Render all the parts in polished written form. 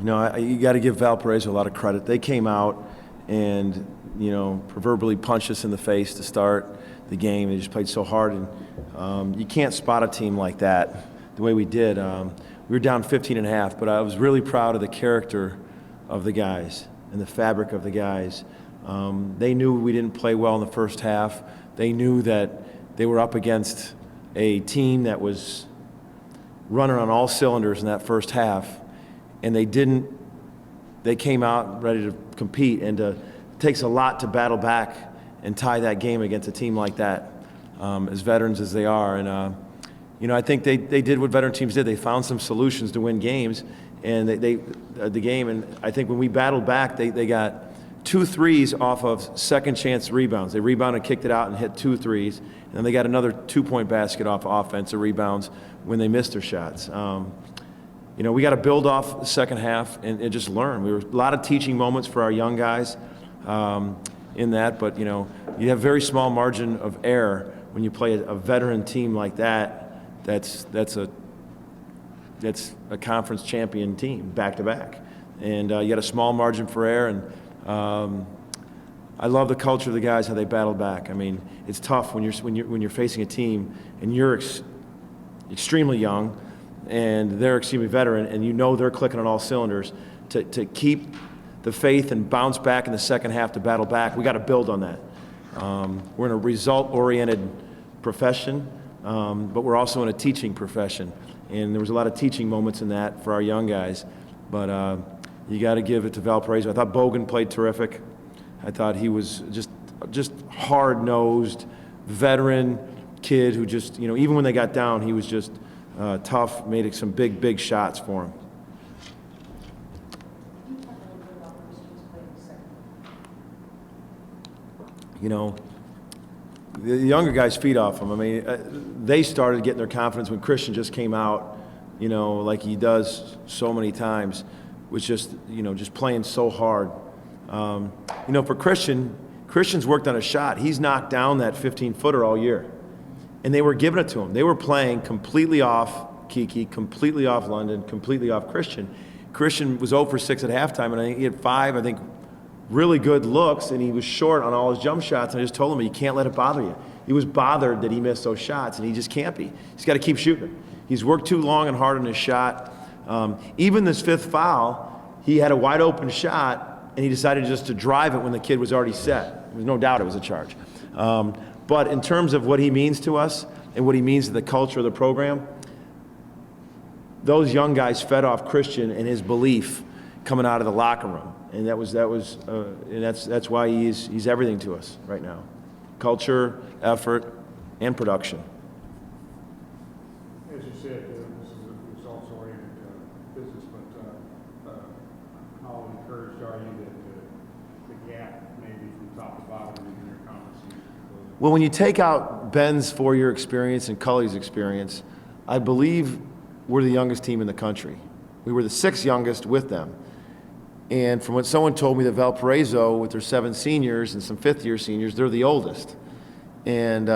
You got to give Valparaiso a lot of credit. They came out and, proverbially punched us in the face to start the game. They just played so hard, and you can't spot a team like that the way we did. We were down 15 and a half, but I was really proud of the character of the guys and the fabric of the guys. They knew we didn't play well in the first half. They knew that they were up against a team that was running on all cylinders in that first half, and they came out ready to compete, and it takes a lot to battle back and tie that game against a team like that, as veterans as they are. And I think they did what veteran teams did. They found some solutions to win games, and the game. And I think when we battled back, they got 2 threes off of second chance rebounds. They rebounded, kicked it out, and hit 2 threes. And then they got another 2-point basket off offensive rebounds when they missed their shots. We got to build off the second half and just learn. We were a lot of teaching moments for our young guys in that, but you have very small margin of error when you play a veteran team like that. That's a conference champion team back to back, and you got a small margin for error. And I love the culture of the guys, how they battled back. I mean, it's tough when you're facing a team and you're extremely young, and they're extremely veteran, and they're clicking on all cylinders. To keep the faith and bounce back in the second half to battle back, we got to build on that. We're in a result-oriented profession, but we're also in a teaching profession, and there was a lot of teaching moments in that for our young guys. But you got to give it to Valparaiso. I thought Bogan played terrific. I thought he was just hard-nosed, veteran kid who just, even when they got down, he was just tough, made some big shots for him. The younger guys feed off them. I mean, they started getting their confidence when Christian just came out, like he does so many times, was just playing so hard. For Christian's worked on a shot. He's knocked down that 15-footer all year, and they were giving it to him. They were playing completely off Kiki, completely off London, completely off Christian. Christian was 0 for 6 at halftime, and he had 5, really good looks, and he was short on all his jump shots. And I just told him, you can't let it bother you. He was bothered that he missed those shots, and he just can't be. He's got to keep shooting. He's worked too long and hard on his shot. Even this 5th foul, he had a wide open shot, and he decided just to drive it when the kid was already set. There's no doubt it was a charge. But in terms of what he means to us and what he means to the culture of the program, those young guys fed off Christian and his belief coming out of the locker room. And that's why he's everything to us right now. Culture, effort, and production. As you said, this is a results-oriented business, but how encouraged are you that the gap maybe from top to bottom in your conference season? Well, when you take out Ben's 4-year experience and Cully's experience, I believe we're the youngest team in the country. We were the 6th youngest with them. And from what someone told me, that Valparaiso, with their 7 seniors and some 5th-year seniors, they're the oldest. And,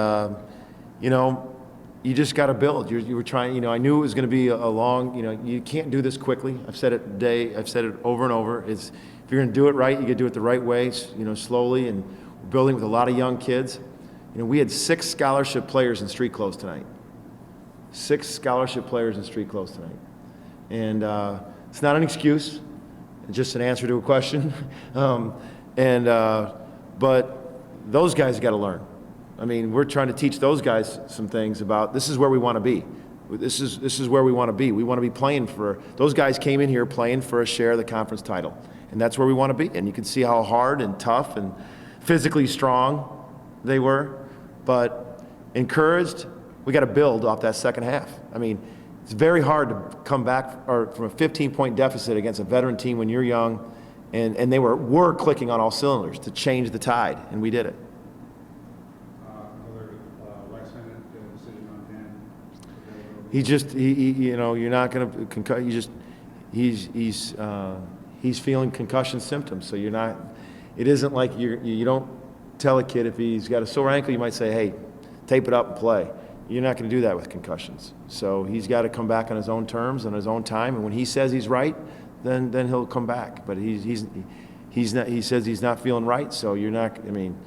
you just got to build. You were trying, I knew it was going to be a long, you can't do this quickly. I've said it over and over. If you're going to do it right, you got to do it the right way, slowly. And we're building with a lot of young kids. We had 6 scholarship players in street clothes tonight. 6 scholarship players in street clothes tonight. And it's not an excuse. Just an answer to a question. But those guys got to learn. I mean, we're trying to teach those guys some things about this is where we want to be. This is where we want to be. We want to be playing for, those guys came in here playing for a share of the conference title. And that's where we want to be. And you can see how hard and tough and physically strong they were. But encouraged, we got to build off that second half. I mean, it's very hard to come back from a 15-point deficit against a veteran team when you're young, and they were clicking on all cylinders to change the tide, and we did it. Another last-minute decision on Dan. You're not going to he's feeling concussion symptoms, so you're not. It isn't like you don't tell a kid if he's got a sore ankle, you might say, hey, tape it up and play. You're not going to do that with concussions. So he's got to come back on his own terms, on his own time. And when he says he's right, then he'll come back. But he's not. He says he's not feeling right. So you're not. I mean,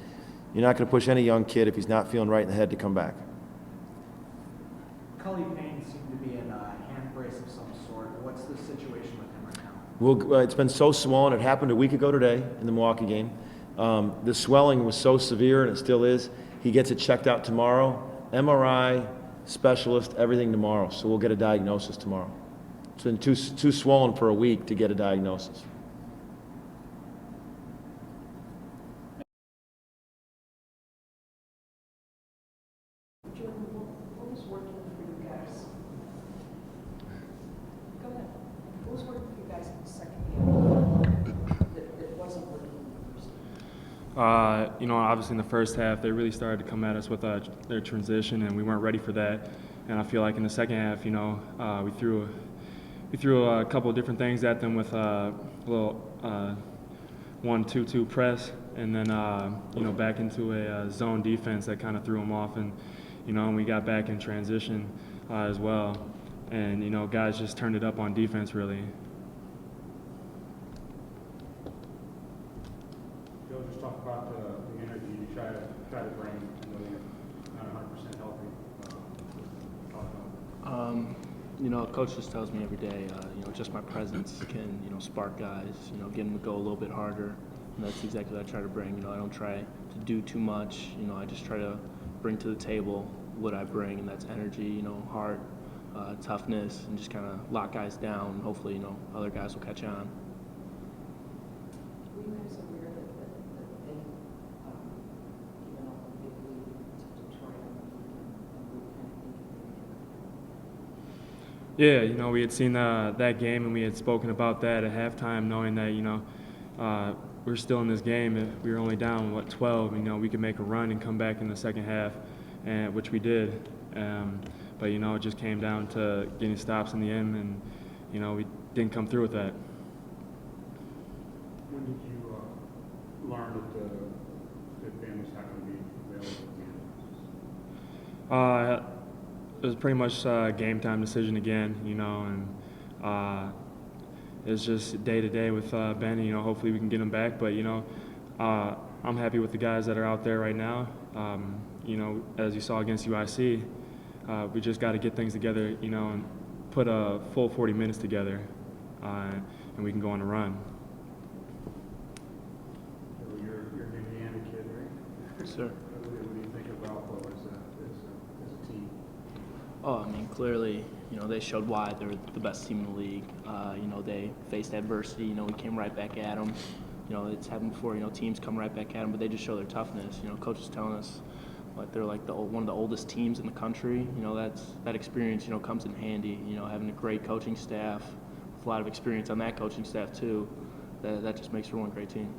you're not going to push any young kid if he's not feeling right in the head to come back. Cully Payne seemed to be in a hand brace of some sort. What's the situation with him right now? Well, it's been so swollen. It happened a week ago today in the Milwaukee game. The swelling was so severe, and it still is. He gets it checked out tomorrow. MRI, specialist, everything tomorrow. So we'll get a diagnosis tomorrow. It's been too swollen for a week to get a diagnosis. Jordan, what was working for you guys? Go ahead. What was working for you guys in the second half that wasn't working in the first half? Obviously in the first half, they really started to come at us with their transition, and we weren't ready for that. And I feel like in the second half, we threw a couple of different things at them with a little 1-2-2 press, and then back into a zone defense that kind of threw them off, and we got back in transition as well, and guys just turned it up on defense really. Joe, just talk about the energy you try to bring. I know you're not 100% healthy. Talk about it. Coach just tells me every day, just my presence can, spark guys, get them to go a little bit harder. And that's exactly what I try to bring. I don't try to do too much. I just try to bring to the table what I bring, and that's energy, heart, toughness, and just kind of lock guys down. And hopefully, other guys will catch on. Were you guys aware that they, even though the big league to Detroit on the weekend, and we kind of thinking they could? Yeah, we had seen that game, and we had spoken about that at halftime, knowing that, we're still in this game. If we were only down, 12, we could make a run and come back in the second half, and which we did. But, it just came down to getting stops in the end, and, we didn't come through with that. when did you learn that Ben was not going to be available again? It was pretty much a game time decision again, and it's just day to day with Ben. Hopefully we can get him back, but I'm happy with the guys that are out there right now. As you saw against UIC, we just got to get things together, and put a full 40 minutes together, and we can go on a run. So you're an Indiana kid, right? Yes, sir. What do you think of Valpo as a team? Oh, clearly, they showed why they're the best team in the league. They faced adversity. We came right back at them. It's happened before. Teams come right back at them, but they just show their toughness. Coach is telling us like they're like one of the oldest teams in the country. That experience comes in handy. Having a great coaching staff, with a lot of experience on that coaching staff too. That just makes for one great team.